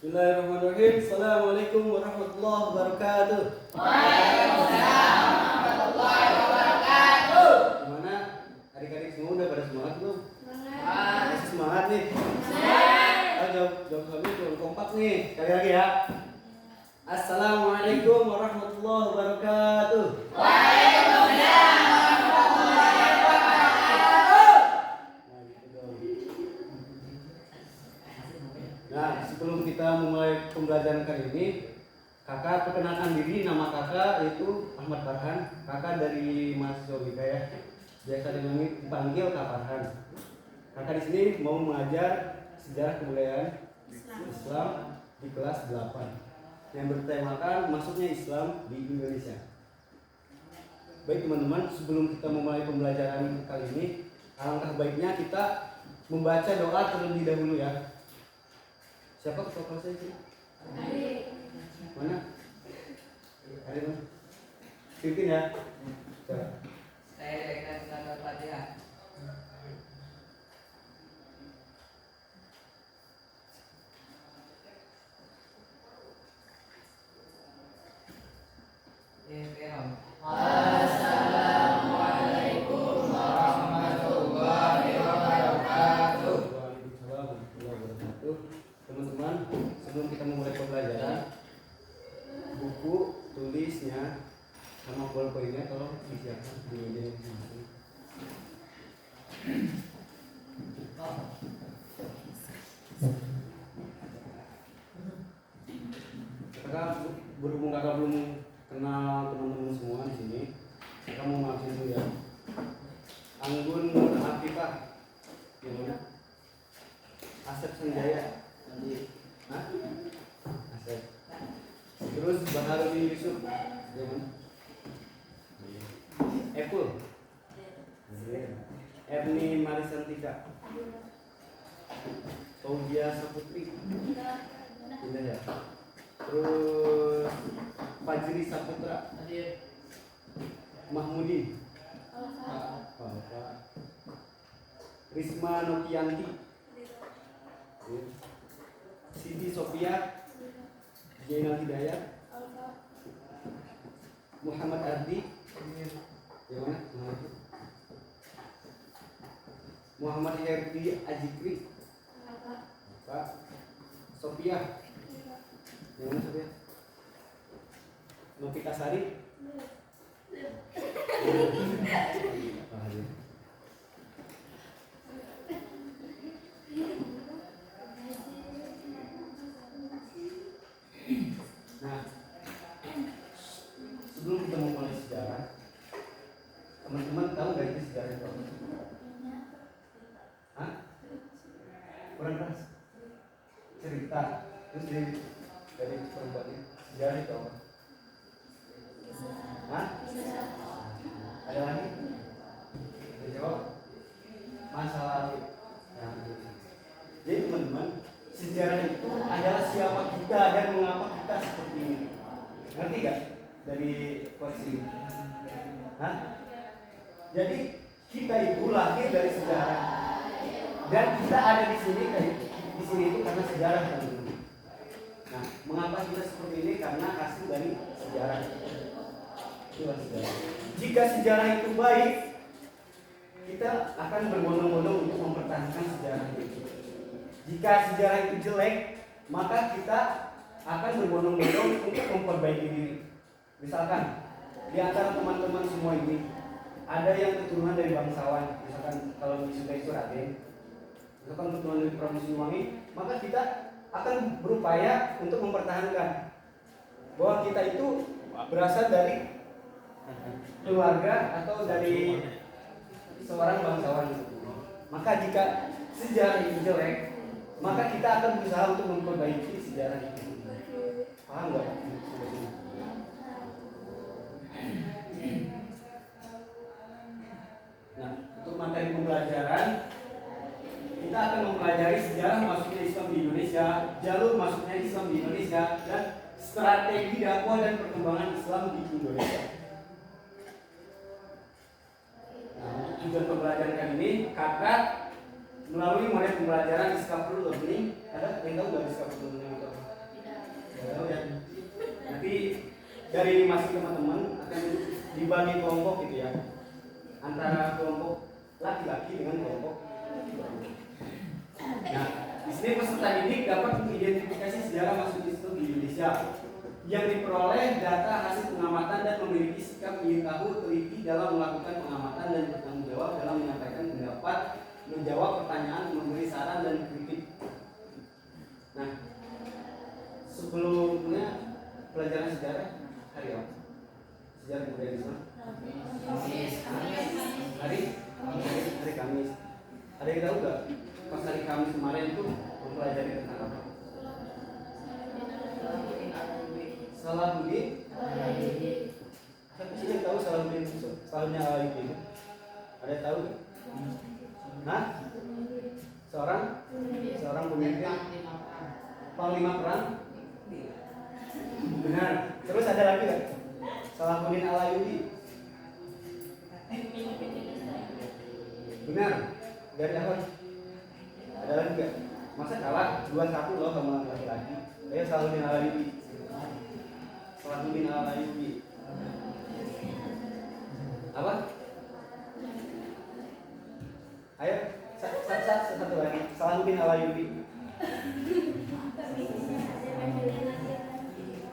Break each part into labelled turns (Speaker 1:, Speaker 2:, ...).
Speaker 1: Bismillahirrahmanirrahim. Assalamualaikum warahmatullahi wabarakatuh.
Speaker 2: Waalaikumsalam warahmatullahi wabarakatuh.
Speaker 1: Gimana adik-adik semua udah pada semangat belum?
Speaker 2: Semangat.
Speaker 1: Masih semangat nih?
Speaker 2: Semangat.
Speaker 1: Jawab suami kurang kompak nih. Sekali lagi ya. Assalamualaikum warahmatullahi wabarakatuh.
Speaker 2: Waalaikumsalam warahmatullahi wabarakatuh.
Speaker 1: Nah, gitu dong. Nah, sebelum kita memulai pembelajaran kali ini, kakak perkenalkan diri. Nama kakak yaitu Ahmad Farhan. Kakak dari mahasiswa Wika ya. Biasa dipanggil Kak Farhan. Kakak di sini mau mengajar sejarah kebudayaan Islam di kelas 8 yang bertemakan masuknya Islam di Indonesia. Baik teman-teman, sebelum kita memulai pembelajaran kali ini, alangkah baiknya kita membaca doa terlebih dahulu ya. Siapa ketua kelasnya sih? Mana? Ada mana? Pimpin ya. Coba.
Speaker 2: Saya dengan surat Al-Fatihah. Assalamualaikum warahmatullahi wabarakatuh.
Speaker 1: Waalaikumsalam warahmatullahi wabarakatuh. Teman-teman, sebelum kita memulai pembelajaran, buku tulisnya sama bolpoinnya tolong disiapkan di meja masing-masing. Kakak berhubung kakak belum kenal teman-teman semua di sini, kakak mau maafin dulu ya. Anggun Nur Afifah, gimana? Asep Sanjaya, Hah? Asep. Terus Baharudin Yusuf, gimana? Apple, Erni Marisantika, Fauzia Saputri, tidak ya. Terus Fajri Saputra, Mahmudi, Risma Nokianti, Siti Sofia, Jainal Hidayat, Muhammad Ardi, gimana? Muhammad Herdi Ajikri, Pak Sofia, gimana Sofia? Novita Sari, Nah, sebelum kita memulai sejarah, teman-teman tahu nggak itu sejarah itu apa? Hah? Kurang keras? Cerita. Terus dari perempuannya sejarah itu apa? Hah? Ada lagi? Ada jawab? Masa lalu. Nah, jadi teman-teman, sejarah itu adalah siapa kita dan mengapa kita seperti ini. Ngerti gak? Dari quotes ini. Hah? Jadi kita itu lahir dari sejarah. Dan kita ada di sini itu karena sejarah, teman-teman. Nah, mengapa kita seperti ini? Karena hasil dari sejarah. Itulah sejarah. Jika sejarah itu baik, kita akan berbondong-bondong untuk mempertahankan sejarah itu. Jika sejarah itu jelek, maka kita akan berbondong-bondong untuk memperbaiki diri. Misalkan, di antara teman-teman semua ini, ada yang keturunan dari bangsawan. Misalkan kalau di Sunda itu Raden, misalkan keturunan dari Prabu Siliwangi, maka kita akan berupaya untuk mempertahankan bahwa kita itu berasal dari keluarga atau dari seorang bangsawan. Maka jika sejarah itu jelek, maka kita akan berusaha untuk memperbaiki sejarah itu. Paham nggak? Nah, untuk materi pembelajaran, kita akan mempelajari sejarah masuknya Islam di Indonesia, jalur masuknya Islam di Indonesia, dan strategi dakwah dan perkembangan Islam di Indonesia. Nah, untuk tujuan pembelajaran kali ini, kakak melalui model pembelajaran discover learning. Ada yang tahu nggak discover learning itu apa? Tahu ya. Nanti dari masing teman-teman akan dibagi kelompok gitu ya, antara kelompok laki-laki dengan kelompok perempuan. Nah, di sini peserta didik dapat mengidentifikasi sejarah masuk Islam di Indonesia yang diperoleh data hasil pengamatan dan memiliki sikap ingin tahu, teliti dalam melakukan pengamatan dan bertanggung jawab dalam menyampaikan pendapat, menjawab pertanyaan, memberi saran dan kritik. Nah, sebelumnya pelajaran sejarah hari apa? Sejarah budaya Islam hari Kamis. Ada yang tahu nggak pas hari Kamis kemarin itu mempelajari tentang apa? Salahuddin. Siapa sih yang tahu Salahuddin itu? Salahnya Alayubi itu? Ada yang tahu? Nah, seorang pemimpin panglima perang. Benar. Terus ada lagi nggak? Salahuddin Alayubi. Benar. Dari apa? Ada lagi nggak? Masa kalah 2-1 loh sama laki-laki. Ayo Salahuddin Alayubi. Salahuddin Alayubi. Apa? Ayo satu lagi. Salahuddin Alayubi.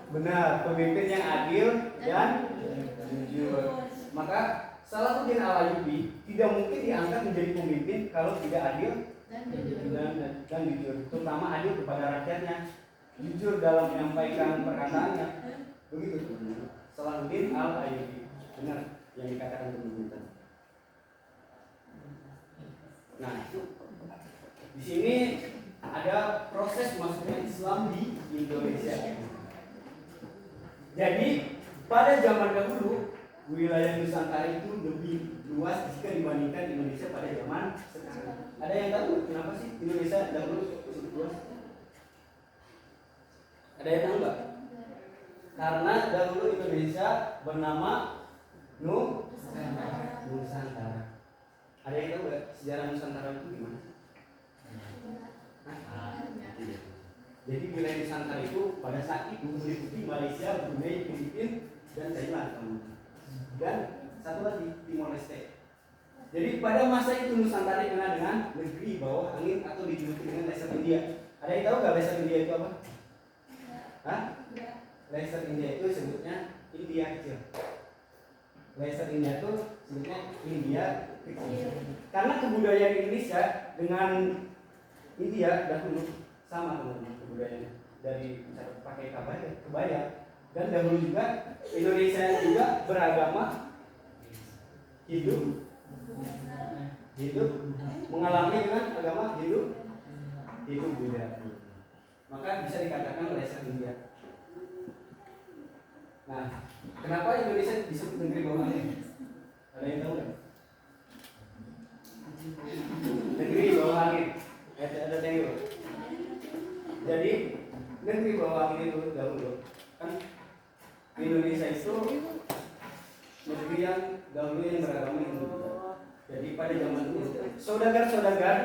Speaker 1: Benar, pemimpin yang adil dan jujur. Maka Salahuddin Alayubi tidak mungkin diangkat menjadi pemimpin kalau tidak adil dan jujur. Terutama adil kepada rakyatnya, jujur dalam menyampaikan perkataannya. Begitu. Salahuddin Alayubi. Benar yang dikatakan pemimpin. Nah, di sini ada proses masuknya Islam di Indonesia. Jadi pada zaman dahulu wilayah Nusantara itu lebih luas jika dibandingkan Indonesia pada zaman sekarang. Ada yang tahu kenapa sih Indonesia dahulu cukup luas? Ada yang tahu nggak? Karena dahulu Indonesia bernama Nusantara. Ada yang tahu nggak sejarah Nusantara itu gimana? Jadi wilayah Nusantara itu pada saat itu meliputi Malaysia, Brunei, Filipina, dan Thailand. Dan satu lagi Timor Leste. Jadi pada masa itu Nusantara dikenal dengan negeri bawah angin atau dijuluki dengan Lesser India. Ada yang tahu nggak Lesser India itu apa? Hah? Lesser India itu sebutnya India kecil. Lesser India itu sebutnya India kecil. Karena kebudayaan Indonesia dengan India dahulu sama teman-teman kebudayaannya, dari pakai kebaya, dan dahulu juga Indonesia juga beragama hidup mengalami dengan agama hidup beda. Maka bisa dikatakan Lesser India. Nah, kenapa Indonesia disebut negeri bawah angin? Ada yang tahu nggak? Negeri bawah angin. Ada tahu. Jadi negeri bawah angin itu dahulu kan Indonesia itu negeri yang dahulu yang beragama Hindu. Jadi pada zaman itu saudagar-saudagar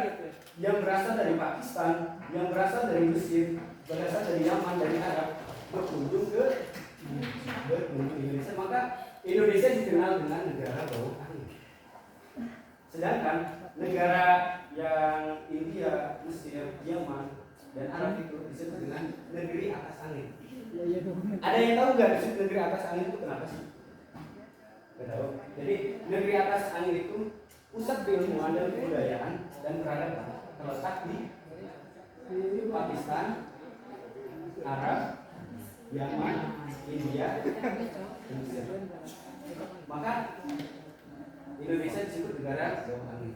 Speaker 1: yang berasal dari Pakistan, yang berasal dari Mesir, berasal dari Yaman, dari Arab berkunjung ke Indonesia. Maka Indonesia dikenal dengan negara bawah angin. Sedangkan negara yang India, Mesir, Yaman, dan Arab itu disebut dengan negeri atas angin. Ada yang tahu nggak disebut negeri atas angin itu kenapa sih? Nggak tahu. Jadi negeri atas angin itu pusat keilmuan dan kebudayaan dan peradaban terletak di Pakistan, Arab, Yaman, India, dan Mesir. Maka Indonesia disebut negara bawah angin.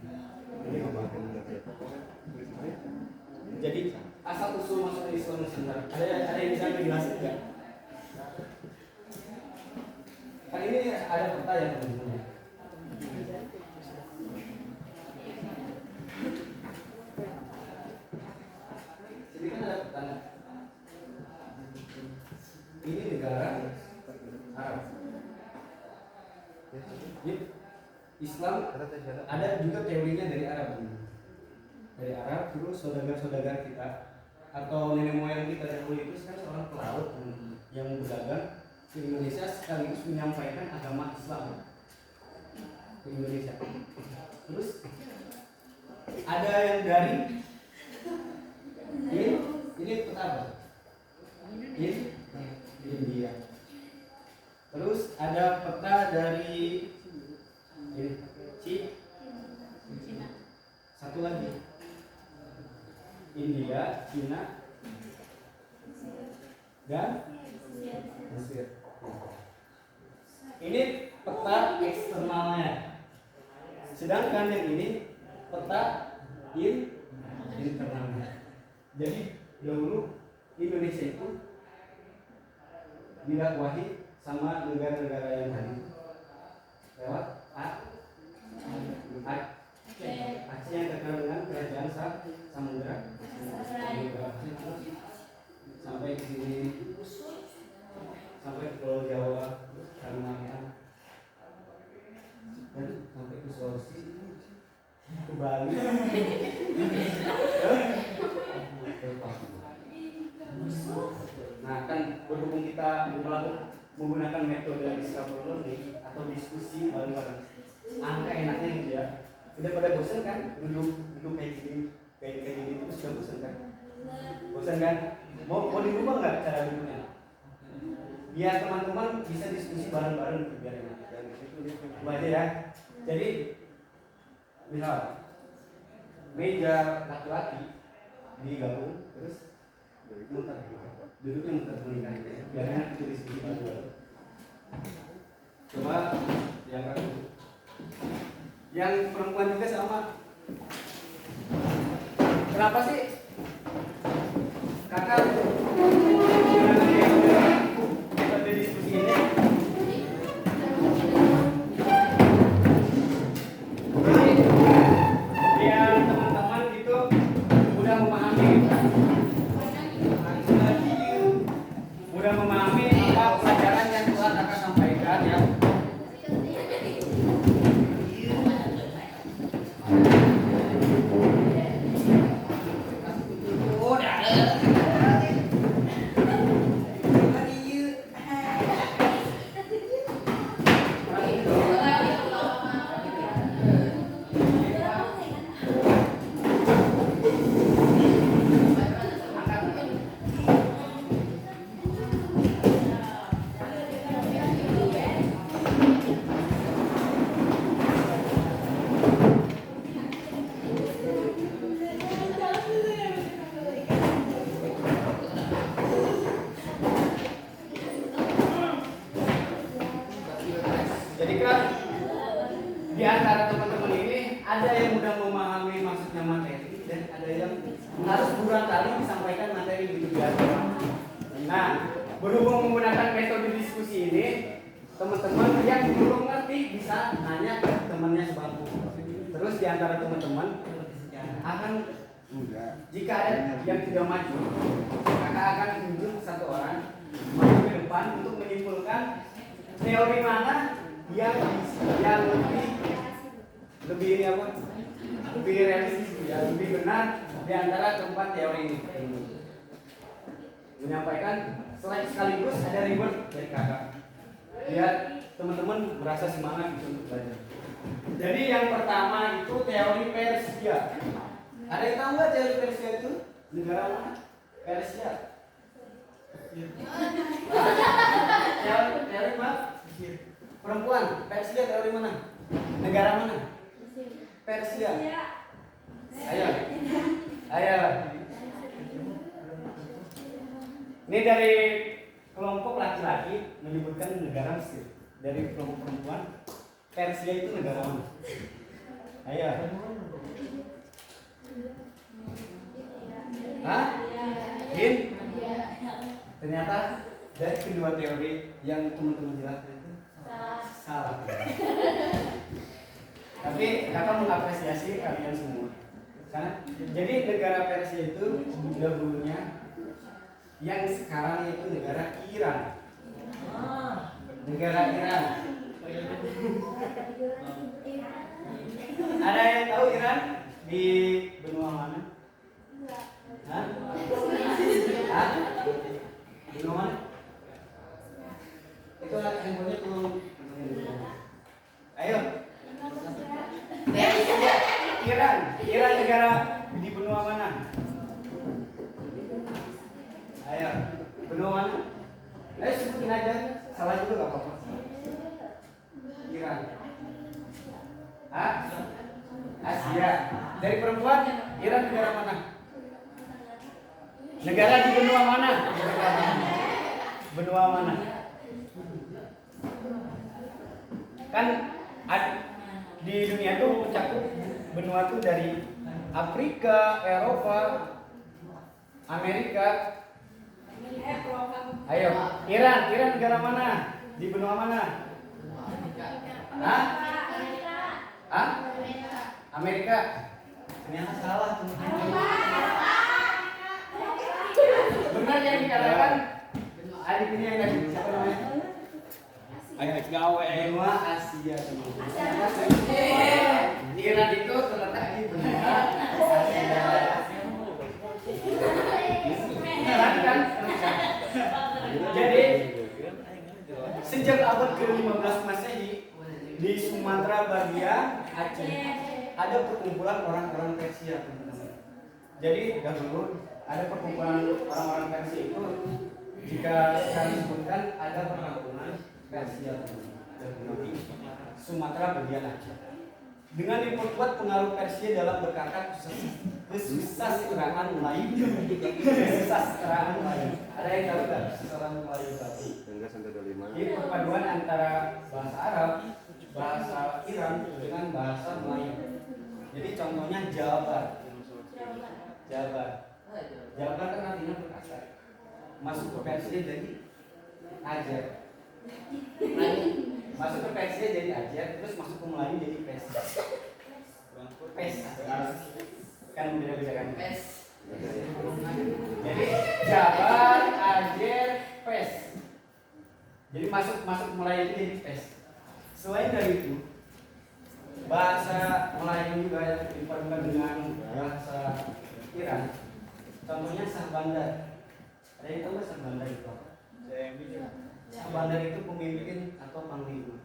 Speaker 1: Jadi asal usul masuk Islam Nusantara. Ada yang bisa menjelaskan nggak? Kan ini ada peta ya teman-teman. Jadi kan ada peta. Ini negara Arab. Islam ada juga teorinya dari Arab. Dari Arab terus saudagar-saudagar kita atau nenek moyang kita dahulu itu kan seorang pelaut yang berdagang ke Indonesia sekaligus menyampaikan agama Islam ke Indonesia. Terus ada yang dari ini peta apa? India. Terus ada peta dari Cina. Satu lagi India, Cina, dan Mesir. Ini peta eksternalnya. Sedangkan yang ini peta internalnya. Jadi dahulu Indonesia itu didakwahi sama negara-negara yang lain lewat Aceh yang terkenal dengan kerajaan Samudra sampai ke sini, sampai ke Pulau Jawa, Kalimantan, dan sampai ke Sulawesi, ke Bali. Nah kan berhubung kita menggunakan metode discover learning atau diskusi bareng-bareng, angka enaknya gitu ya. Udah pada bosan kan duduk kayak gini itu sudah bosan kan? Bosan kan? Mau dirubah nggak cara duduknya? Biar teman-teman bisa diskusi bareng-bareng biar enak. Itu aja ya. Jadi misal meja laki-laki digabung terus muter, duduknya muter meningkat biar enak diskusi bareng-bareng. Coba yang kedua. Yang perempuan juga sama. Kenapa sih kakak metode diskusi ini? Biar teman-teman itu mudah memahami apa pelajaran yang telah kakak sampaikan ya. Jadi kan di antara teman-teman ini ada yang mudah memahami maksudnya materi dan ada yang harus berulang kali disampaikan materi gitu biasa. Nah, berhubung menggunakan metode diskusi ini, teman-teman yang belum ngerti bisa nanya ke temannya sebangku. Terus di antara teman-teman akan jika ada yang tidak maju, maka akan tunjuk satu orang maju ke depan untuk menyimpulkan teori mana yang lebih ini apa? Lebih realistis ya, lebih benar di antara keempat teori ini. Menyampaikan sekaligus ada reward dari kakak. Biar teman-teman merasa semangat untuk belajar. Jadi yang pertama itu teori Persia. Ada yang tahu nggak teori Persia itu? Negara mana? Persia. Teori apa? Perempuan, Persia teori mana? Negara mana? Persia. Ayo. Ini dari kelompok laki-laki menyebutkan negara Mesir. Dari kelompok perempuan, Persia itu negara mana? Ayo. Hah? Din? Ternyata dari kedua teori yang teman-teman jelaskan itu salah. Tapi kakak mengapresiasi kalian semua. Karena jadi negara Persia itu dahulunya yang sekarang itu negara Iran. Negara Iran. Ada yang tahu Iran di benua mana? Hah? Benua mana? Sebutin aja. Salah juga nggak apa-apa. Iran. Asia. Dari perempuan, Iran negara mana? Negara di benua mana? Benua mana? Kan di dunia itu mencakup benua itu dari Afrika, Eropa, Amerika. Ayo, Iran negara mana? Di benua mana? Amerika. Ternyata salah tuh. Benar yang dikatakan adik ini yang tadi siapa namanya?
Speaker 3: Ayo gawe.
Speaker 1: Benua Asia teman-teman. Iran itu terletak di benua Asia. Benar kan? Jadi sejak abad ke-15 Masehi di Sumatera bagian Aceh ada perkumpulan orang-orang Persia, teman-teman. Jadi dahulu ada perkumpulan orang-orang Persia itu, jika sekarang disebutkan ada perkampungan Persia dahulu di Sumatera bagian Aceh. Dengan diperkuat pengaruh Persia dalam berkakak kesusastraan Melayu. Kesusastraan Melayu. Ada yang tahu nggak kesusastraan Melayu berarti? Ini perpaduan antara bahasa Arab, bahasa Iran dengan bahasa Melayu. Jadi contohnya Jabar. Jabar kan artinya berkasar. Masuk ke Persia jadi ajar. Masuk ke Persia jadi ajar, terus masuk ke Melayu jadi pes. Kan beda-beda kan? Pes. Jadi Jabar, ajar, pes. Jadi masuk Melayu itu jadi pes. Selain dari itu, bahasa Melayu juga yang dipadukan dengan bahasa Iran. Contohnya Shahbandar. Ada yang tahu nggak Shahbandar itu? Shahbandar itu pemimpin atau panglima.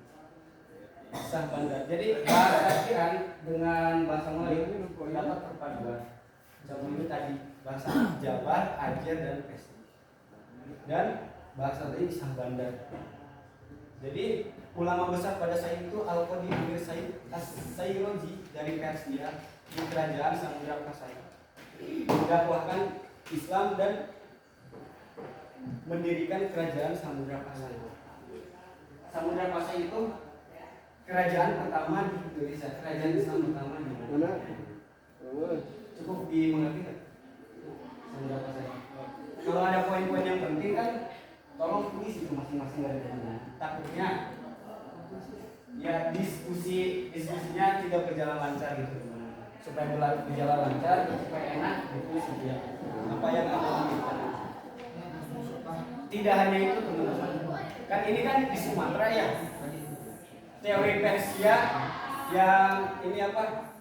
Speaker 1: Shahbandar. Jadi bahasa Iran dengan bahasa Melayu dapat perpaduan. Contohnya tadi bahasa Jabar, Ajar dan Pes. Dan bahasa tadi Shahbandar. Jadi ulama besar pada saat itu Al-Qadi Amir Said As-Sayroji dari Persia di kerajaan Samudra Pasai mendakwahkan Islam dan mendirikan kerajaan Samudra Pasai. Samudra Pasai itu kerajaan pertama di Indonesia, kerajaan Islam pertama di Indonesia. Cukup dimengerti kan? Samudra Pasai. Kalau ada poin-poin yang penting kan, tolong tulis itu masing-masing dari teman. Takutnya ya diskusinya tidak berjalan lancar gitu. Supaya berjalan lancar, supaya enak ditulis gitu ya. Apa yang kamu inginkan. Tidak hanya itu teman-teman. Kan ini kan di Sumatera ya. Teori Persia yang ini apa?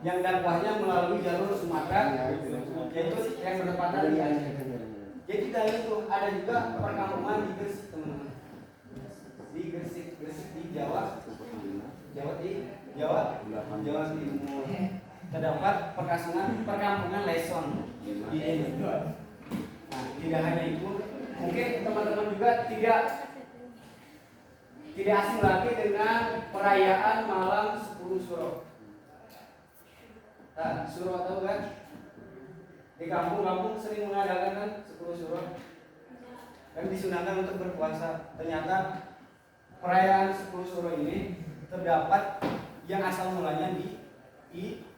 Speaker 1: Yang dakwahnya melalui jalur Sumatera, yaitu yang bertepatan di Aceh. Jadi dari itu ada juga perkampungan di Gresik teman-teman. Di Gresik di Jawa Timur. Terdapat perkampungan Leson di ini. Nah, tidak hanya itu, mungkin teman-teman juga tidak asing lagi dengan perayaan malam 10 Suro. Nah, Suro tahu kan? Di kampung-kampung sering mengadakan kan 10 Suro. Dan disunahkan untuk berpuasa. Ternyata perayaan 10 Suro ini terdapat yang asal mulanya di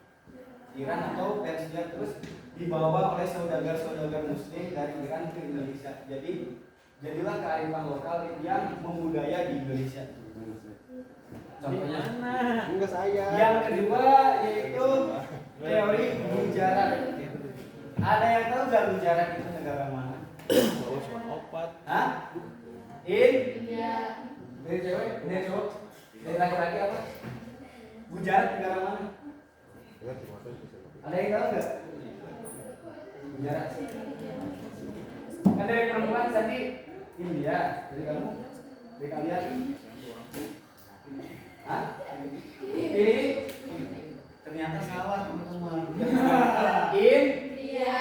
Speaker 1: Iran atau Persia, terus dibawa oleh saudagar-saudagar muslim dari Iran ke Indonesia. Jadi jadilah kearifan lokal yang membudaya di Indonesia. Contohnya
Speaker 3: Enggak saya.
Speaker 1: yang kedua yaitu teori Gujarat. Ada yang tahu nggak Gujarat itu negara mana? Hah? India. Dari cewek? Dari cowok? Dari laki-laki apa? Gujarat negara mana? Ada yang tahu nggak? Gujarat. Kan dari perempuan tadi India. Dari kamu? Dari kalian? Hah? Ini ternyata salah teman-teman. India.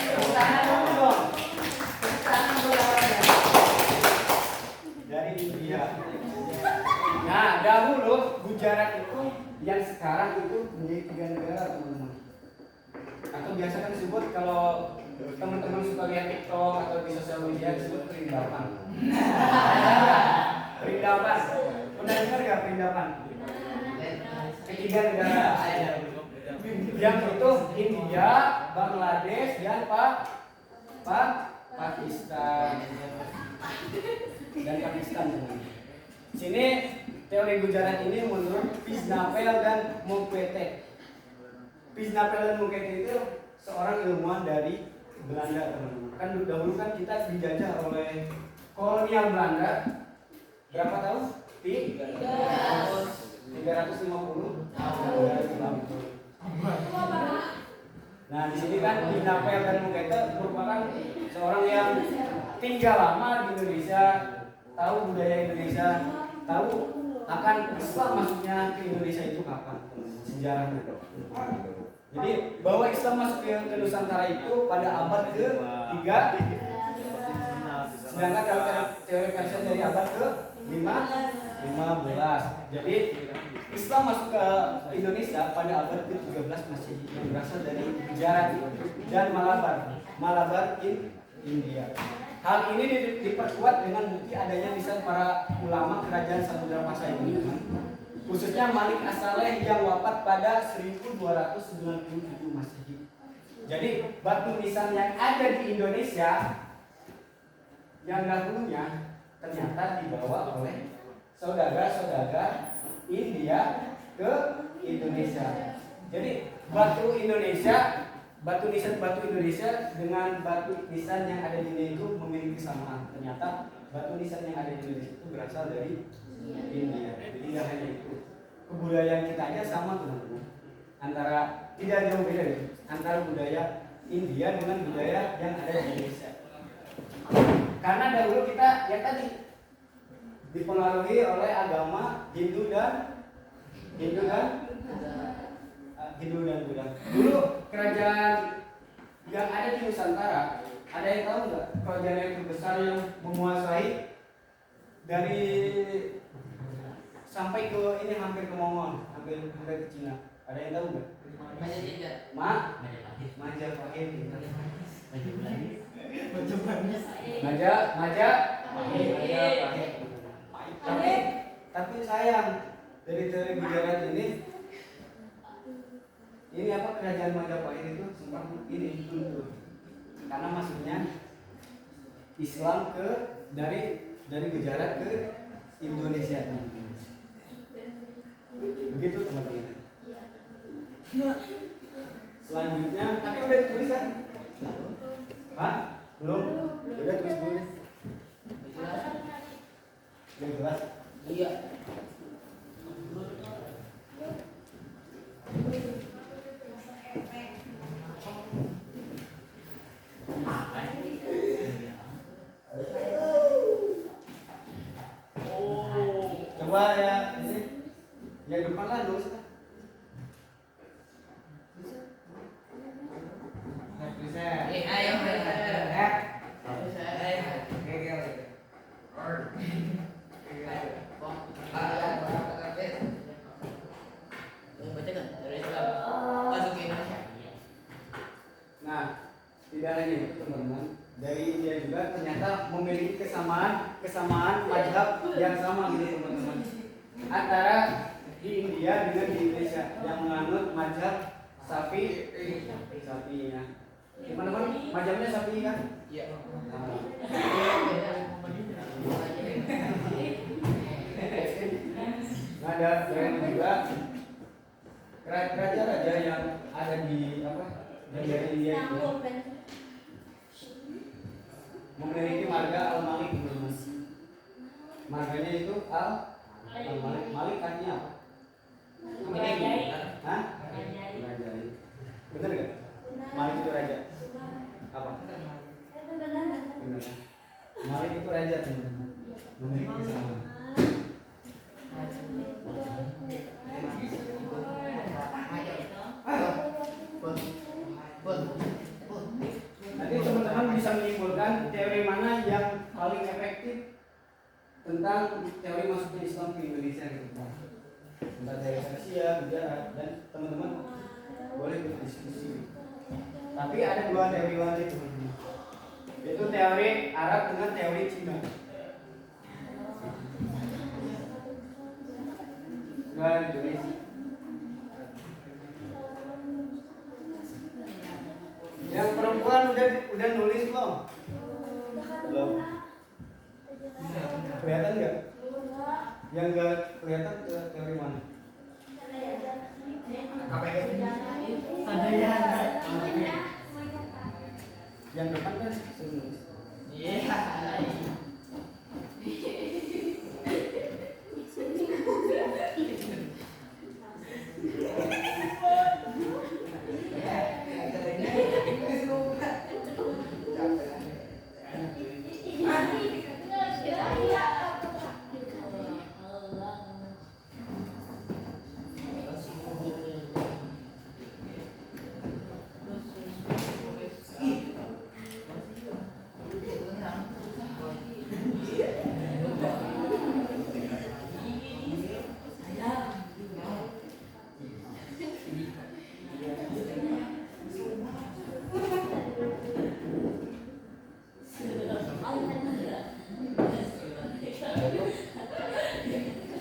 Speaker 1: Tepuk tangan dulu dong. Tepuk tangan. kalau teman-teman suka lihat TikTok atau di sosial media disebut perindapan. Perindapan. Pernah dengar nggak perindapan? Ketiga negara. Yang itu India, Bangladesh, dan Pakistan. Dan Pakistan. Sini teori Gujarat ini menurut Pisnapel dan Mukwege. Pisnapel dan Mukwege itu seorang ilmuwan dari Belanda, teman-teman. Kan dahulu kan kita dijajah oleh kolonial Belanda. Berapa tahun? 350 tahun. Nah, di sini kan Pisnapel dan Mukwege merupakan seorang yang tinggal lama di Indonesia, tahu budaya Indonesia, tahu akan Islam masuknya ke Indonesia itu kapan, sejarahnya. Jadi bahwa Islam masuk ke Nusantara itu pada abad ke-3, sedangkan kalau teori Persia dari abad ke-15. Jadi Islam masuk ke Indonesia pada abad ke-13 Masehi yang berasal dari Gujarat dan Malabar India. Hal ini diperkuat dengan bukti adanya lisan para ulama kerajaan Samudra Pasai ini, khususnya Malik As-Saleh yang wafat pada 1297 Masehi. Jadi batu nisan yang ada di Indonesia yang dahulunya ternyata dibawa oleh saudara-saudara India ke Indonesia. Jadi batu nisan Indonesia dengan batu nisan yang ada di India itu memiliki kesamaan. Ternyata batu nisan yang ada di Indonesia itu berasal dari India. Jadi tidak hanya itu, kebudayaan kita aja sama, teman-teman. Antara tidak jauh beda gitu, antara budaya India dengan budaya yang ada di Indonesia. Karena dahulu kita ya tadi dipengaruhi oleh agama Hindu dan Buddha. Dulu kerajaan yang ada di Nusantara, ada yang tahu nggak kerajaan yang terbesar yang menguasai dari sampai ke ini hampir ke Mongol, hampir ke Cina. Ada yang tahu nggak? Majapahit. Tapi sayang dari teori Gujarat ini apa kerajaan Majapahit itu sempat ini luntur karena masuknya Islam ke dari Gujarat ke Indonesia. Begitu teman-teman. Selanjutnya, tapi udah ditulis kan? Hah? Belum? Udah tulis dulu. Udah jelas?
Speaker 2: Iya.
Speaker 1: Coba ya ini yang depan lah dulu.
Speaker 2: Ayo.
Speaker 1: Nah, tidak hanya itu teman-teman, dari India juga ternyata memiliki kesamaan mazhab yang sama gitu teman-teman. Antara di India dengan di Indonesia yang menganut mazhab Syafi'i ya. Gimana teman? Mazhabnya Syafi'i kan?
Speaker 2: Iya.
Speaker 1: Nah, ada juga raja-raja yang ada di apa? Yang dari India itu memiliki marga Al-Malik teman-teman. Marganya itu Al-Malik. Malik artinya apa? Hah? Raja. Benar nggak? Malik itu raja. Apa? Benar. Malik itu raja teman-teman. Memiliki kesamaan. Nanti teman-teman bisa menyimpulkan teori mana yang paling efektif tentang teori masuknya Islam ke Indonesia gitu. Tentang teori Persia, Gujarat, dan teman-teman boleh berdiskusi. Tapi ada dua teori lain itu teori Arab dengan teori Cina. Yang perempuan udah nulis belum? Belum. Kelihatan nggak? Yang nggak kelihatan teori mana?
Speaker 2: Ada yang
Speaker 1: Yang depan kan nulis.
Speaker 2: iya.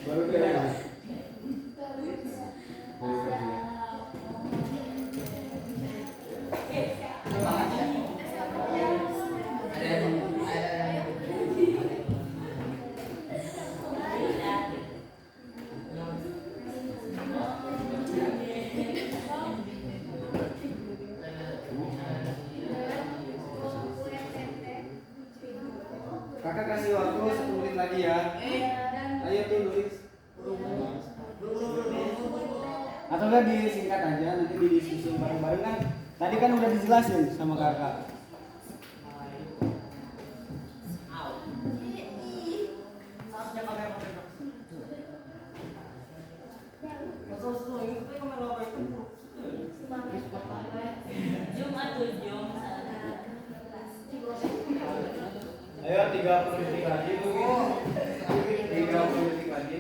Speaker 1: Baru kelihatan. Kakak kasih waktu 1 menit lagi ya. Ayo tuh nulis. Atau enggak disingkat aja, nanti didiskusi bareng-bareng kan. Tadi kan udah dijelasin sama kakak. Ayo 30 detik lagi mungkin. 30 detik lagi.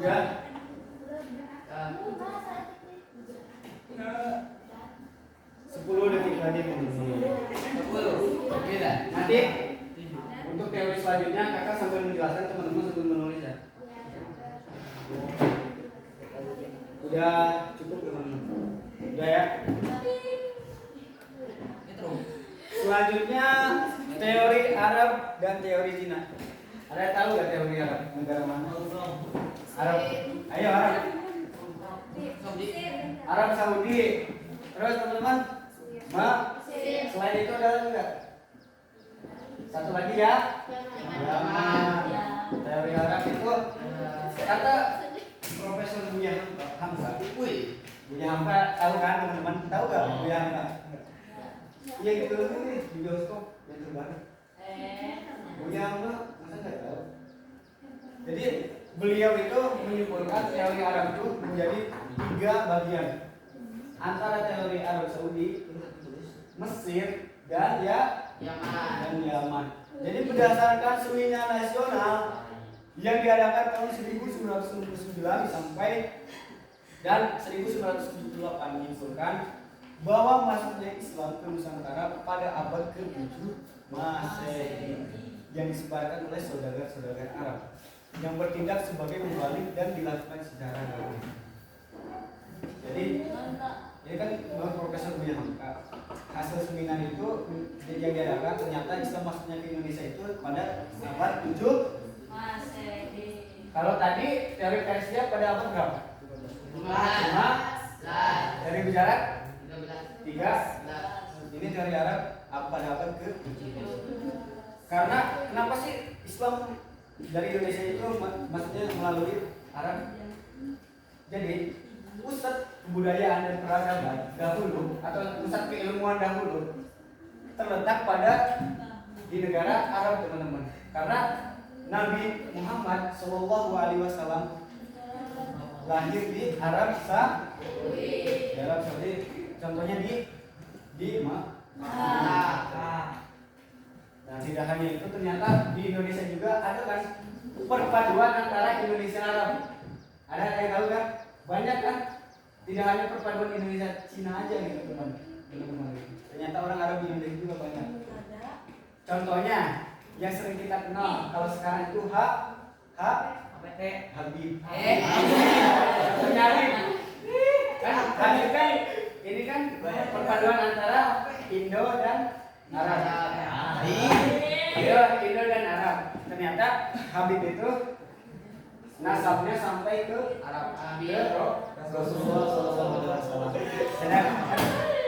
Speaker 1: Udah. 10 detik lagi mungkin.
Speaker 2: 10. Oke lah.
Speaker 1: Nanti untuk teori selanjutnya kakak sambil menjelaskan, teman-teman sambil menulis ya. Udah cukup teman-teman. Udah ya. Selanjutnya teori Arab dan teori Cina. Ada yang tahu nggak teori Arab? Negara mana? Arab. Ayo Arab. Arab Saudi. Terus teman-teman. Selain itu ada lagi nggak? Satu lagi ya. Yaman. Teori Arab itu kata Profesor Buya Hamka. Buya Hamka tahu kan teman-teman? Tahu nggak Buya Hamka? Iya gitu nih di bioskop yang terbaru. Buya Hamka masa nggak tahu? Jadi beliau itu menyimpulkan teori Arab itu menjadi 3 bagian antara teori Arab Saudi, Mesir dan Yaman. Jadi berdasarkan seminar nasional yang diadakan tahun 1999 sampai dan 1978 menyimpulkan bahwa masuknya Islam ke Nusantara pada abad ke-7 Masehi yang disebarkan oleh saudagar-saudagar Arab yang bertindak sebagai pembalik dan dilakukan secara damai. Jadi ini kan Profesor Buya Hamka, hasil seminar itu yang diadakan ternyata Islam masuknya ke Indonesia itu pada abad 7 Masehi. Kalau tadi teori Persia pada abad berapa? 5. Teori Gujarat 3. Ini teori Arab pada abad ke-7. Karena kenapa sih Islam dari Indonesia itu maksudnya melalui Arab? Jadi pusat kebudayaan dan peradaban dahulu atau pusat keilmuan dahulu terletak pada di negara Arab teman-teman. Karena Nabi Muhammad SAW lahir di Arab Saudi. Contohnya di Nah, tidak hanya itu, ternyata di Indonesia juga ada kan perpaduan antara Indonesia dan Arab. Ada yang tahu kan? Banyak kan? Tidak hanya perpaduan Indonesia Cina aja gitu teman-teman. Ternyata orang Arab di Indonesia juga banyak. Contohnya yang sering kita kenal kalau sekarang itu Habib. Nyari kan Habib kan ini kan perpaduan antara Indo dan Arab. Indo dan Arab. Ternyata Habib itu nasabnya sampai ke Arab. Rasulullah SAW.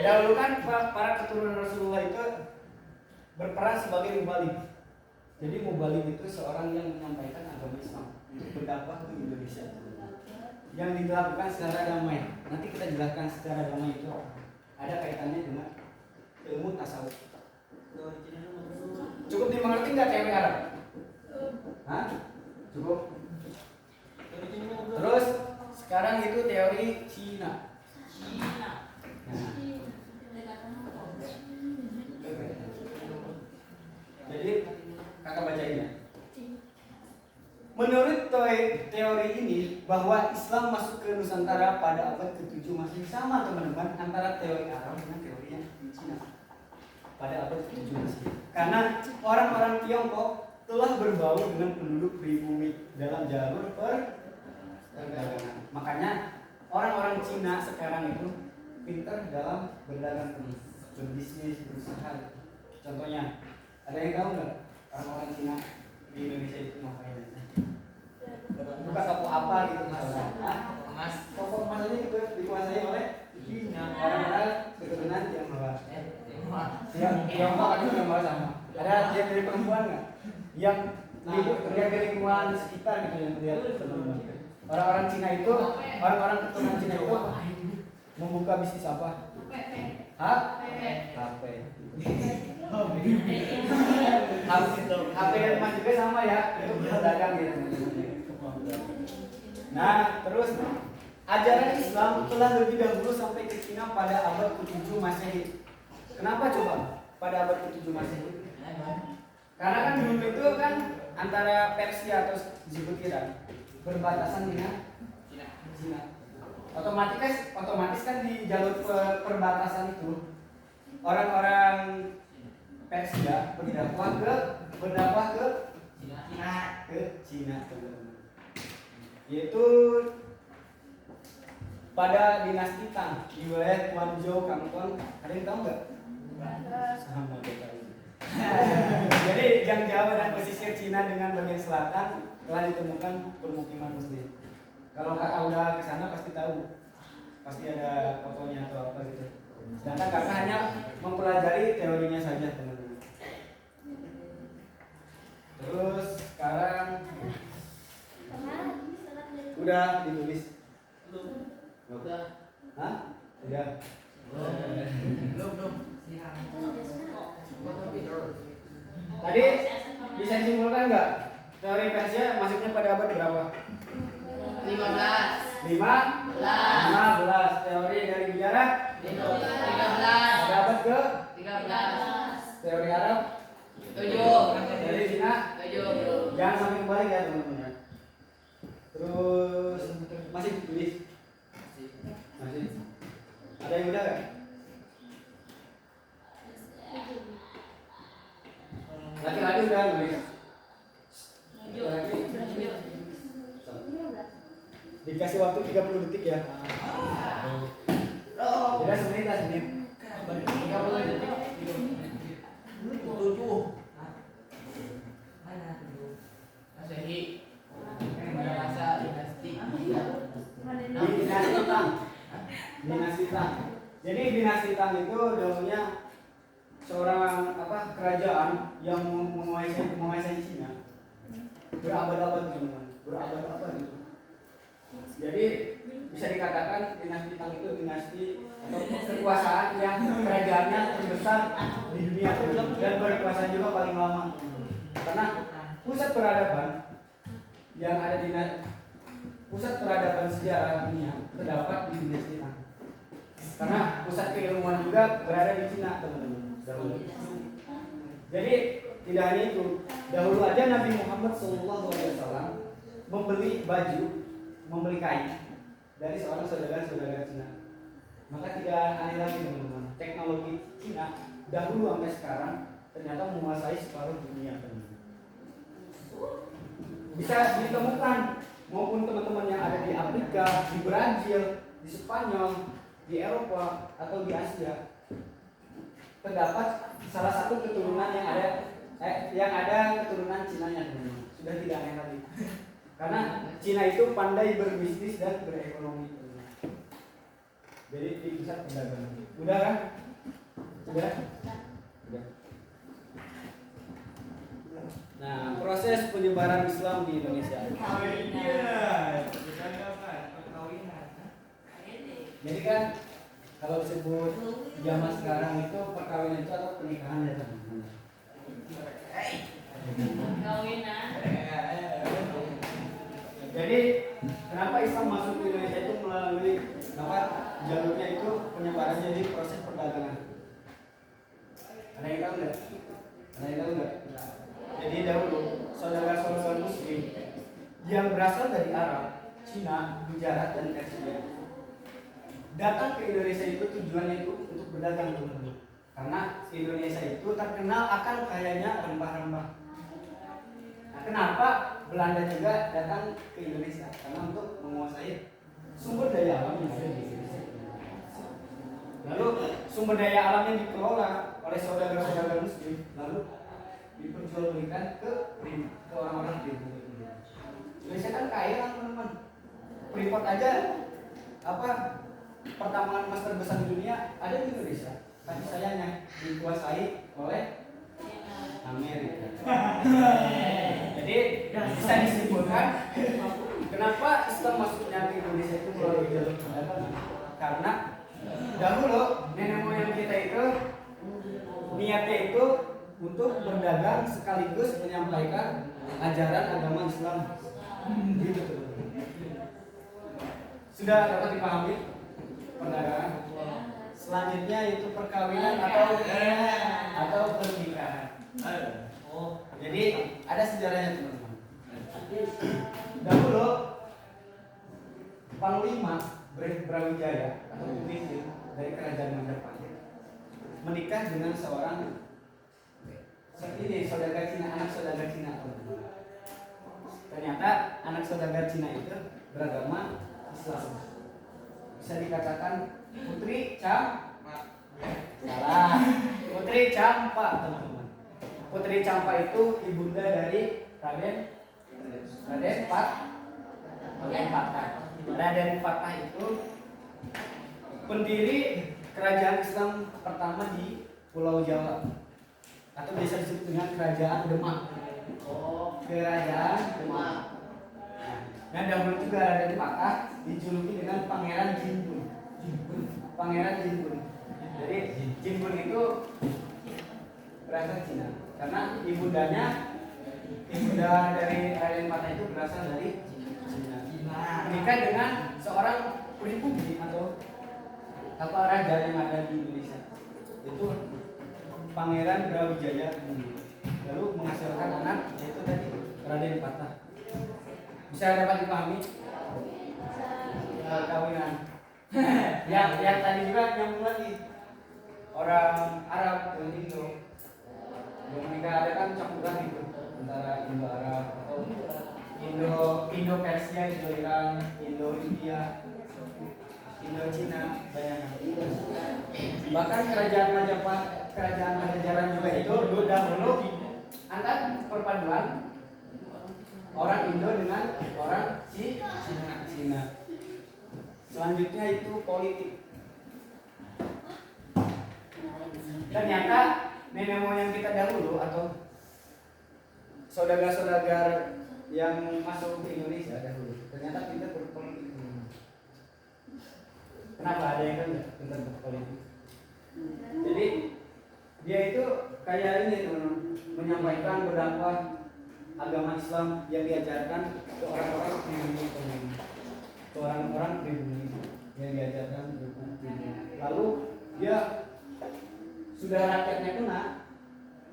Speaker 1: Dahulu kan para keturunan Rasulullah itu berperan sebagai mubaligh. Jadi mubaligh itu seorang yang menyampaikan agama Islam untuk berdakwah ke Indonesia. Yang dilakukan secara damai. Nanti kita jelaskan secara damai itu ada kaitannya dengan ilmu tasawuf. Cukup dimengerti nggak teori Arab? Hah? Cukup. Terus sekarang itu teori Cina. Nah. Jadi kakak bacain ya. Menurut teori ini bahwa Islam masuk ke Nusantara pada abad ke-7 masih sama teman-teman antara teori Arab dengan teorinya Cina. Pada abad ke-7 masih. Karena orang-orang Tiongkok telah berbaur dengan penduduk pribumi dalam jalur perdagangan. Makanya orang-orang Cina sekarang itu pintar dalam berdagang, berbisnis, berusaha. Contohnya, ada yang tahu nggak orang-orang Cina di Indonesia itu ngapain? Buka toko apa gitu misalnya?
Speaker 2: Emas.
Speaker 1: Toko emas ini dikuasai oleh Cina. Orang-orang keturunan Tionghoa. Tionghoa kan Tionghoa sama. Ada yang dari perempuan nggak? Yang lihat ke lingkungan sekitar gitu yang lihat teman-teman. Orang-orang Cina itu, orang-orang keturunan Cina itu membuka bisnis apa? HP. HP emas juga sama ya, itu berdagang gitu. Nah, terus ajaran Islam telah lebih dahulu sampai ke Cina pada abad ke-7 Masehi. Kenapa coba pada abad ke-7 Masehi? Karena kan dulu itu kan antara Persia atau disebut Iran berbatasan dengan Cina. Otomatis kan di jalur perbatasan itu orang-orang Persia berdakwah ke Cina teman-teman. Yaitu pada dinasti Tang di wilayah Guangzhou, Kanton. Ada yang tahu nggak? Sama tahu. Jadi yang Jawa dan pesisir Cina dengan bagian selatan telah ditemukan permukiman Muslim. Kalau kakak udah ke sana pasti tahu, pasti ada fotonya atau apa gitu. Sedangkan kakak hanya mempelajari teorinya saja teman-teman. Terus sekarang udah ditulis? Udah. Hah? Udah.
Speaker 2: Belum.
Speaker 1: Tadi bisa disimpulkan nggak? Teori Persia masuknya pada abad berapa?
Speaker 2: 15.
Speaker 1: 15. Teori dari bicara?
Speaker 2: 13.
Speaker 1: Pada abad ke?
Speaker 2: 13.
Speaker 1: Teori Arab?
Speaker 2: 7.
Speaker 1: Dari Cina?
Speaker 2: 7.
Speaker 1: Jangan sampai kembali ya teman-teman. Terus masih tulis? Masih. Ada yang udah nggak? Laki-laki udah nulis. Dikasih waktu 30 detik ya. Jadi semenit.
Speaker 2: 30 detik. 7. Mana? Masehi. Bahasa dinasti.
Speaker 1: Dinasti Tang. Jadi dinasti Tang itu dulunya seorang kerajaan yang menguasai Cina berabad-abad teman-teman, berabad-abad gitu. Jadi bisa dikatakan dinasti Tang itu dinasti atau kekuasaan yang kerajaannya terbesar di dunia dan berkuasa juga paling lama. Karena pusat peradaban yang ada di pusat peradaban sejarah dunia terdapat di dinasti Tang. Karena pusat keilmuan juga berada di Cina teman-teman. dahulu. Jadi tidak hanya itu, dahulu aja Nabi Muhammad SAW membeli baju, membeli kain dari seorang saudara-saudara Cina. Maka tidak aneh lagi teman-teman, teknologi Cina dahulu sampai sekarang ternyata menguasai separuh dunia. Bisa ditemukan maupun teman-teman yang ada di Afrika, di Brazil, di Spanyol, di Eropa atau di Asia, terdapat salah satu keturunan yang ada keturunan Cinanya, teman-teman. Sudah tidak aneh lagi. Karena Cina itu pandai berbisnis dan berekonomi. Jadi di pusat perdagangan. Udah kan? Udah? Udah. Nah, proses penyebaran Islam di Indonesia. Jadi kan kalau disebut zaman sekarang itu perkawinan itu atau pernikahan ya teman-teman. Jadi kenapa Islam masuk ke Indonesia itu melalui jalurnya itu penyebarannya di proses perdagangan. Ada yang tahu nggak? Ada yang tahu nggak? Jadi dahulu saudara-saudara Muslim yang berasal dari Arab, Cina, Gujarat dan Persia datang ke Indonesia itu tujuannya itu untuk berdagang, teman-teman. Karena Indonesia itu terkenal akan kayanya rempah-rempah. Nah, kenapa Belanda juga datang ke Indonesia? Karena untuk menguasai sumber daya alam yang ada di Indonesia. Lalu sumber daya alam yang dikelola oleh saudara-saudara Muslim lalu diperjualbelikan ke orang-orang pribumi. Indonesia kan kaya kan, teman-teman. Freeport aja pertambangan emas terbesar di dunia ada di Indonesia. Tapi sayangnya dikuasai oleh Amerika. Jadi bisa disimpulkan kenapa Islam masuknya ke Indonesia itu melalui jalur perdagangan. Karena dahulu nenek moyang kita itu niatnya itu untuk berdagang sekaligus menyampaikan ajaran agama Islam. Gitu. Sudah dapat dipahami perdagangan? Selanjutnya itu perkawinan atau pernikahan. Jadi ada sejarahnya, teman-teman. Dahulu Panglima Brawijaya atau pemimpin dari kerajaan Majapahit menikah dengan seorang saudara Cina, anak saudara Cina. Ternyata anak saudara Cina itu beragama Islam. Bisa dikatakan putri Salah. Putri Campa, teman-teman. Putri Campa itu ibunda dari Raden Patah itu pendiri kerajaan Islam pertama di Pulau Jawa atau biasa disebut dengan Kerajaan Demak. Kerajaan Demak. Nah, dahulu juga Raden Patah dijuluki dengan Pangeran Jinbun. Pangeran Jinbun. Jadi Jinbun itu berasal Cina karena ibunda dari Raden Patah itu berasal dari Cina. Menikah dengan seorang pribumi atau raja yang ada di Indonesia. Itu Pangeran Brawijaya lalu menghasilkan anak yaitu tadi Raden Patah. Bisa dapat dipahami perkawinan. yang tadi juga nyambung lagi orang Arab dan Indo. Yang menikah ada kan campuran itu antara Indo Arab atau Indo Persia, Indo Iran, Indo India, Indo Cina, banyak. Bahkan kerajaan Pajajaran juga itu dahulu antara perpaduan orang Indo dengan orang Cina. Selanjutnya itu politik. Ternyata nenek moyang kita dahulu atau saudara-saudara yang masuk ke Indonesia dahulu ternyata kita berpolitik. Kenapa ada yang kan tentang berpolitik? Jadi dia itu kayak ini teman-teman, menyampaikan berdakwah agama Islam yang diajarkan ke orang-orang pribumi, ke orang-orang pribumi yang diajarkan pribumi. Lalu dia sudah rakyatnya kena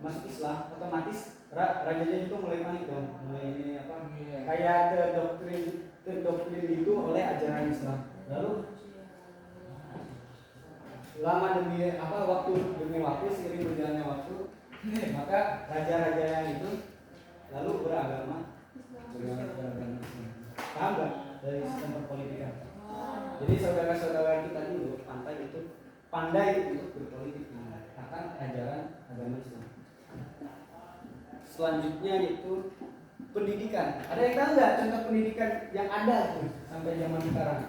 Speaker 1: masuk Islam, otomatis rajanya itu mulai panik dong, mulai ini apa? Kayak terdoktrin itu oleh ajaran Islam. Lalu lama demi apa waktu demi waktu seiring berjalannya waktu, maka raja-raja yang itu lalu beragama Islam. Paham gak dari sistem perpolitikan? Jadi saudara-saudara kita dulu pandai untuk berpolitik akan ajaran agama Islam. Selanjutnya itu pendidikan. Ada yang tahu nggak contoh pendidikan yang ada tuh sampai zaman sekarang?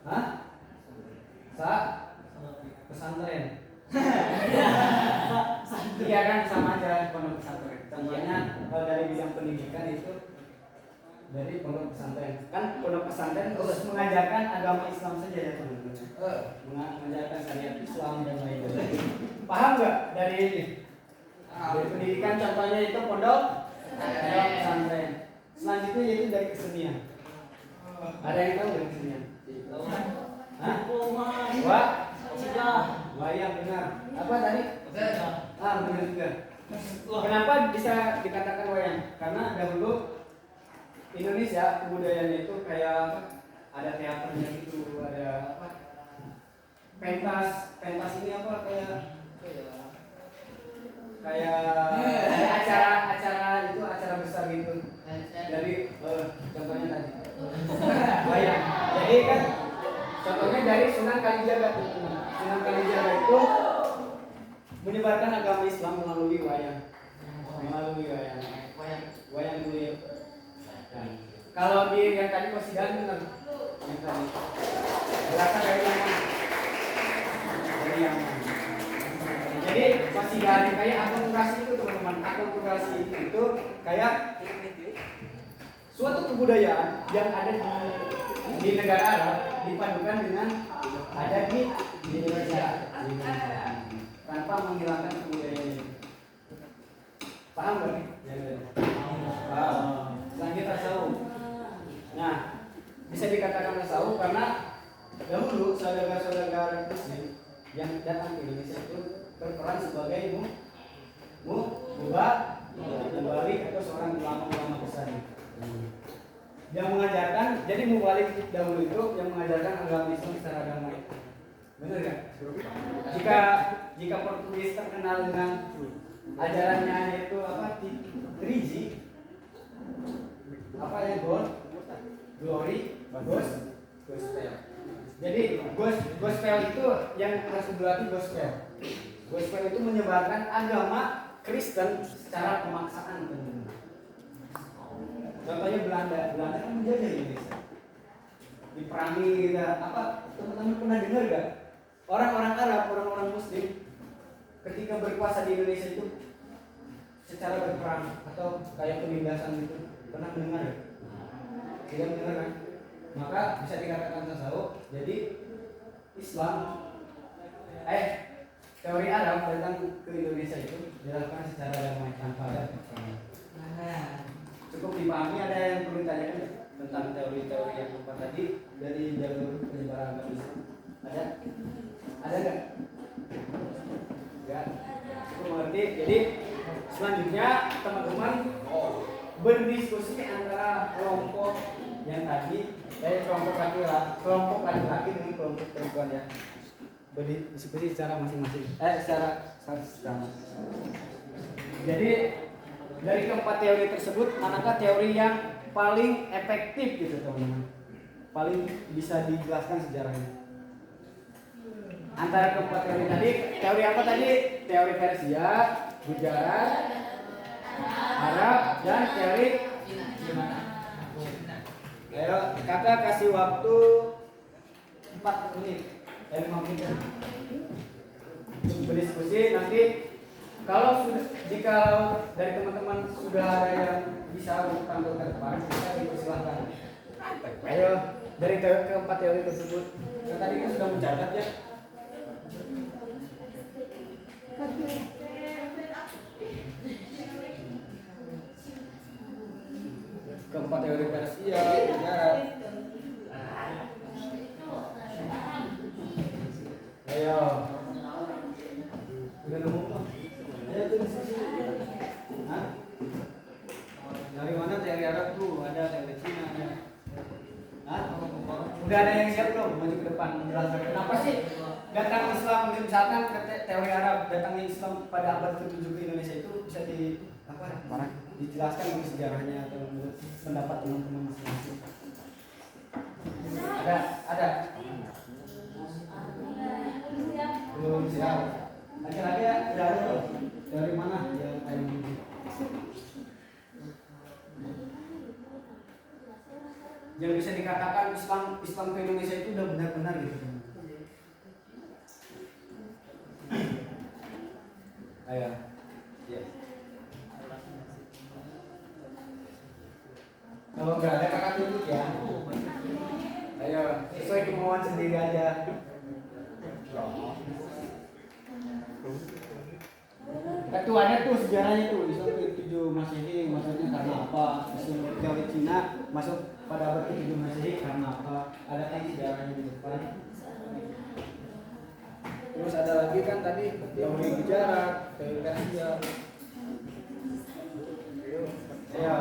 Speaker 1: Hah? Pesantren. Iya kan sama aja pondok pesantren. Contohnya kalau dari bidang pendidikan itu dari pondok pesantren. Kan pondok pesantren terus mengajarkan agama Islam saja ya teman-teman. Mengajarkan syariat Islam dan lain-lain. Paham nggak dari ini? Dari pendidikan contohnya itu pondok pesantren. Selanjutnya yaitu dari kesenian. Ada yang tahu dari kesenian? Hah? Wayang benar. Apa tadi? Benar juga. Kenapa bisa dikatakan wayang? Karena dahulu Indonesia kebudayaannya itu kayak ada teaternya gitu, ada apa? Pentas ini apa kayak acara itu acara besar gitu. Dari contohnya tadi. Wayang. Jadi kan contohnya dari Sunan Kalijaga. Sunan Kalijaga itu menyebarkan agama Islam melalui wayang. Wayang kulit. Nah, kalau di yang tadi Kosidan benar. Yang tadi. Berasa dari yang mana? Jadi Kosidan kayak akulturasi itu teman-teman. Akulturasi itu kayak suatu kebudayaan yang ada di negara Arab dipadukan dengan ada di Indonesia tanpa menghilangkan kebudayaan ini. Paham gak nih? Paham. Selanjutnya tasawuf. Nah, bisa dikatakan tasawuf karena dahulu saudara-saudara Muslim yang datang ke Indonesia itu berperan sebagai mubalik atau seorang ulama-ulama besar. Yang mengajarkan, jadi mubalik dahulu itu yang mengajarkan agama Islam secara damai. Benar kan? Jika Portugis terkenal dengan ajarannya itu apa? Triji, apa ya? Glory, gospel. Jadi gospel itu yang harus berarti gospel. Gospel itu menyebarkan agama Kristen secara pemaksaan. Contohnya Belanda kan menjajah Indonesia. Diperangi gitu. Apa teman-teman pernah dengar gak? Orang-orang Arab, orang-orang Muslim ketika berkuasa di Indonesia itu secara berperang atau kayak penindasan gitu. Pernah mendengar ya? Tidak mendengar kan? Maka bisa dikatakan tasawuf. Jadi Islam teori Arab datang ke Indonesia itu dilakukan secara damai tanpa ada peperangan. Cukup dipahami. Ada yang perlu ditanyakan tentang teori-teori yang keempat tadi dari jalur penyebaran agama Islam? Ada nggak? Enggak. Cukup mengerti. Jadi selanjutnya teman-teman berdiskusi antara kelompok yang tadi kelompok laki-laki dengan kelompok perempuan ya. Berdiskusi secara masing-masing. Secara sama. Jadi dari keempat teori tersebut, manakah teori yang paling efektif gitu teman-teman? Paling bisa dijelaskan sejarahnya. Antara keempat teori tadi, teori apa tadi? Teori Persia, Gujarat, Arab, dan teori gimana? Ayo, kakak kasih waktu 4 menit. 5 menit untuk berdiskusi. Nanti jika dari teman-teman sudah ada yang bisa untuk tampil ke depan, kita dipersilahkan. Ayo, dari keempat teori tersebut, yang tadi kan sudah mencatat ya. Keempat teori Persia, Gujarat. Ayo. Hah? Dari mana teori Arab tuh? Ada teori Cina ada. Hah? Udah ada yang siap belum maju ke depan menjelaskan kenapa sih datang Islam misalkan teori Arab datang Islam pada abad ke-7 ke Indonesia itu bisa dijelaskan menurut sejarahnya atau menurut pendapat teman-teman masing-masing. Ada. Belum siap. Lagi-lagi ya, udah ada tuh. Dari mana yang paling yang bisa dikatakan Islam ke Indonesia itu udah benar-benar gitu. Ayo. Ya. Kalau nggak ada kakak tunjuk ya. Ayo, sesuai kemauan sendiri aja. Ketuanya tuh sejarahnya tuh Islam ke-7 Masehi maksudnya karena apa? Islam teori Cina masuk pada abad ke-7 Masehi karena apa? Ada kan sejarahnya di depan. Terus ada lagi kan tadi teori jarak, teori rasial. Ayo.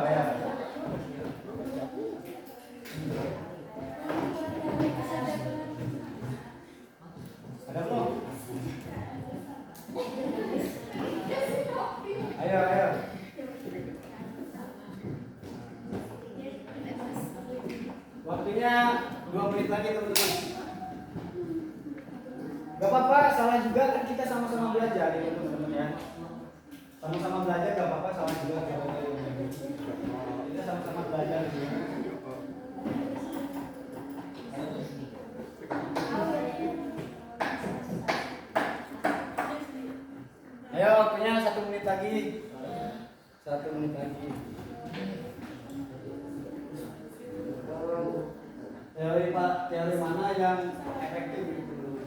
Speaker 1: Ada belum? Ayo. Waktunya 2 menit lagi teman-teman. Gak apa-apa, salah juga kan kita sama-sama belajar ya teman-teman ya. Sama-sama belajar gak apa-apa, salah juga. Kita sama-sama belajar juga. Ayo, waktunya 1 menit lagi. 1 menit lagi. Teori mana yang efektif gitu?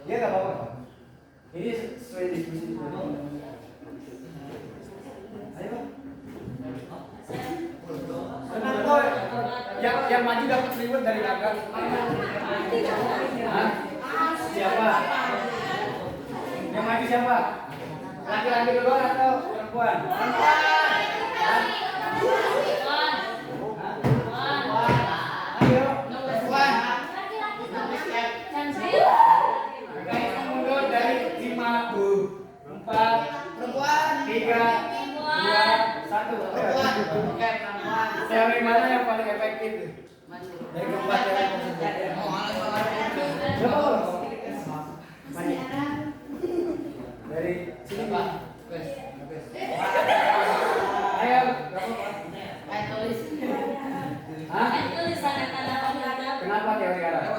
Speaker 1: Ya nggak apa-apa. Ini sesuai diskusi. Ayo. Tenang kok. Yang maju dapat reward dari kakak. Hah? Siapa? Yang maju siapa? Laki-laki duluan atau perempuan? Ayo, perempuan. Guys, mundur dari 5, 4, perempuan. 3, 2, 1. Perempuan. Oke, perempuan. Teori mana yang paling efektif? Dari keempat teori tersebut. Dari sini Pak. Ayo, kenapa teori Arab?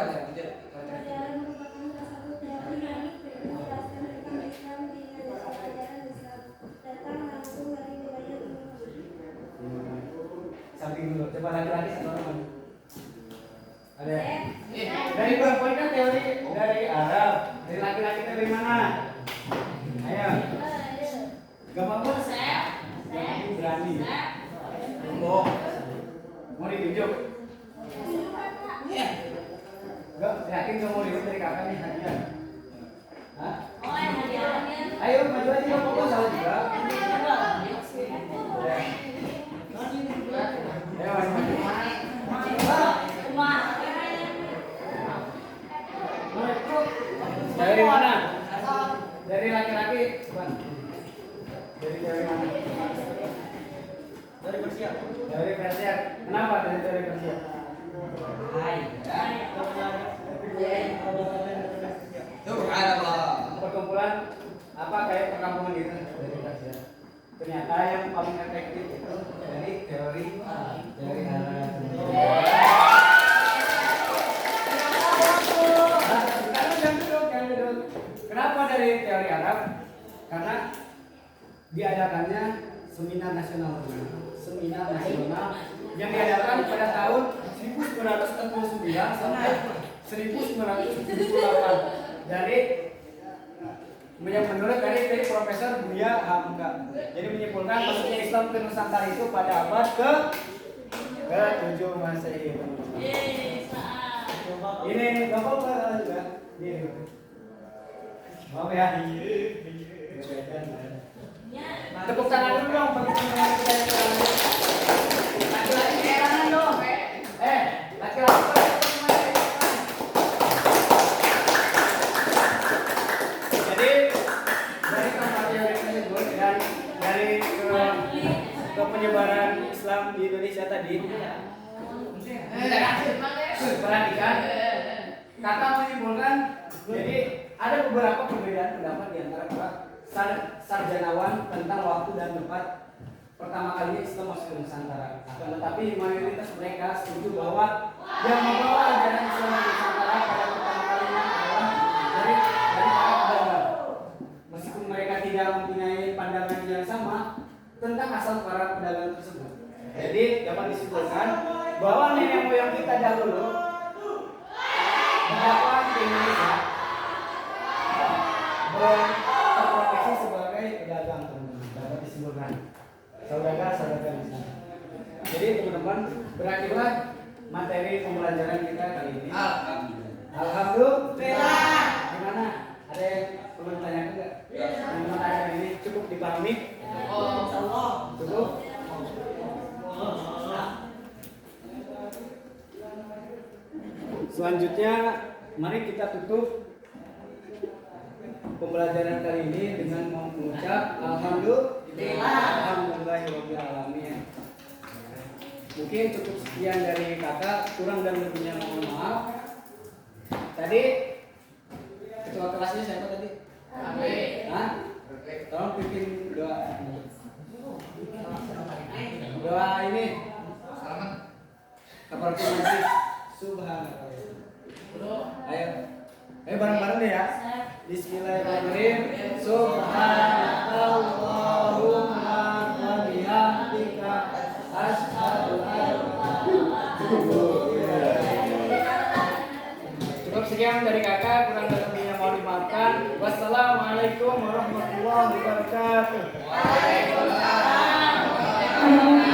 Speaker 1: Samping dulu, coba laki-laki satu orang. Ada. Dari perempuan kan teori dari Arab, dari laki-laki dari mana? Ayo. Gak apa-apa. Berani. Mau ditunjuk? Gak, yakin gak mau ditunjuk dari kakak nih hadiah? Hah? Ayo maju aja, gak apa-apa, salah juga. Ayo maju. Dari mana? Dari laki-laki, bukan? Dari mana? Dari Persia. Dari Persia. Kenapa dari Persia? Perkumpulan apa kayak perkampungan gitu dari Persia. Ternyata yang paling efektif itu dari teori Arab. Kenapa dari teori Arab? Karena diadakannya seminar nasional yang diadakan pada tahun 1949 sampai 1978 dari yang menurut dari Profesor Buya Hamka. Jadi menyimpulkan masuknya Islam ke Nusantara itu pada abad ke-7 Masehi. Ini gak apa-apa juga. Maaf ya. Tepuk tangan dulu dong bagi teman-teman kita yang lain. Laki-laki tangan dong. Laki-laki. Jadi dari kampanye tersebut dan dari ke penyebaran Islam di Indonesia tadi, perhatikan, kata menyimpulkan. Jadi ada beberapa perbedaan pendapat di antara para sarjanawan tentang waktu dan tempat pertama kalinya Islam masuk ke Nusantara. Akan tetapi mayoritas mereka setuju bahwa yang membawa ajaran Islam ke Nusantara pada pertama kalinya adalah dari para pedagang. Meskipun mereka tidak mempunyai pandangan yang sama tentang asal para pedagang tersebut. Jadi dapat disimpulkan bahwa nenek moyang kita dahulu datang ke Indonesia berprofesi sebagai pedagang, teman-teman. Dapat disimpulkan saudagar di sana. Jadi teman-teman, berakhirlah materi pembelajaran kita kali ini. Alhamdulillah. Gimana? Ada yang perlu ditanyakan nggak? Teman-teman ada ini cukup dipahami? Cukup. Selanjutnya, mari kita tutup pembelajaran kali ini dengan mengucap Alhamdulillahirabbil alamin. Mungkin cukup sekian dari kakak, kurang dan lebihnya mohon maaf. Tadi ketua kelasnya siapa tadi? Hah? Tolong pimpin doa. Doa ini. Kaparatul majlis. Subhanallah. Ayo bareng-bareng deh ya. Bismillahirrahmanirrahim. Subhanallahumma wa bihamdika asyhadu an Cukup sekian dari kakak, kurang dan lebihnya mohon dimaafkan. Wassalamualaikum warahmatullahi wabarakatuh. Waalaikumsalam.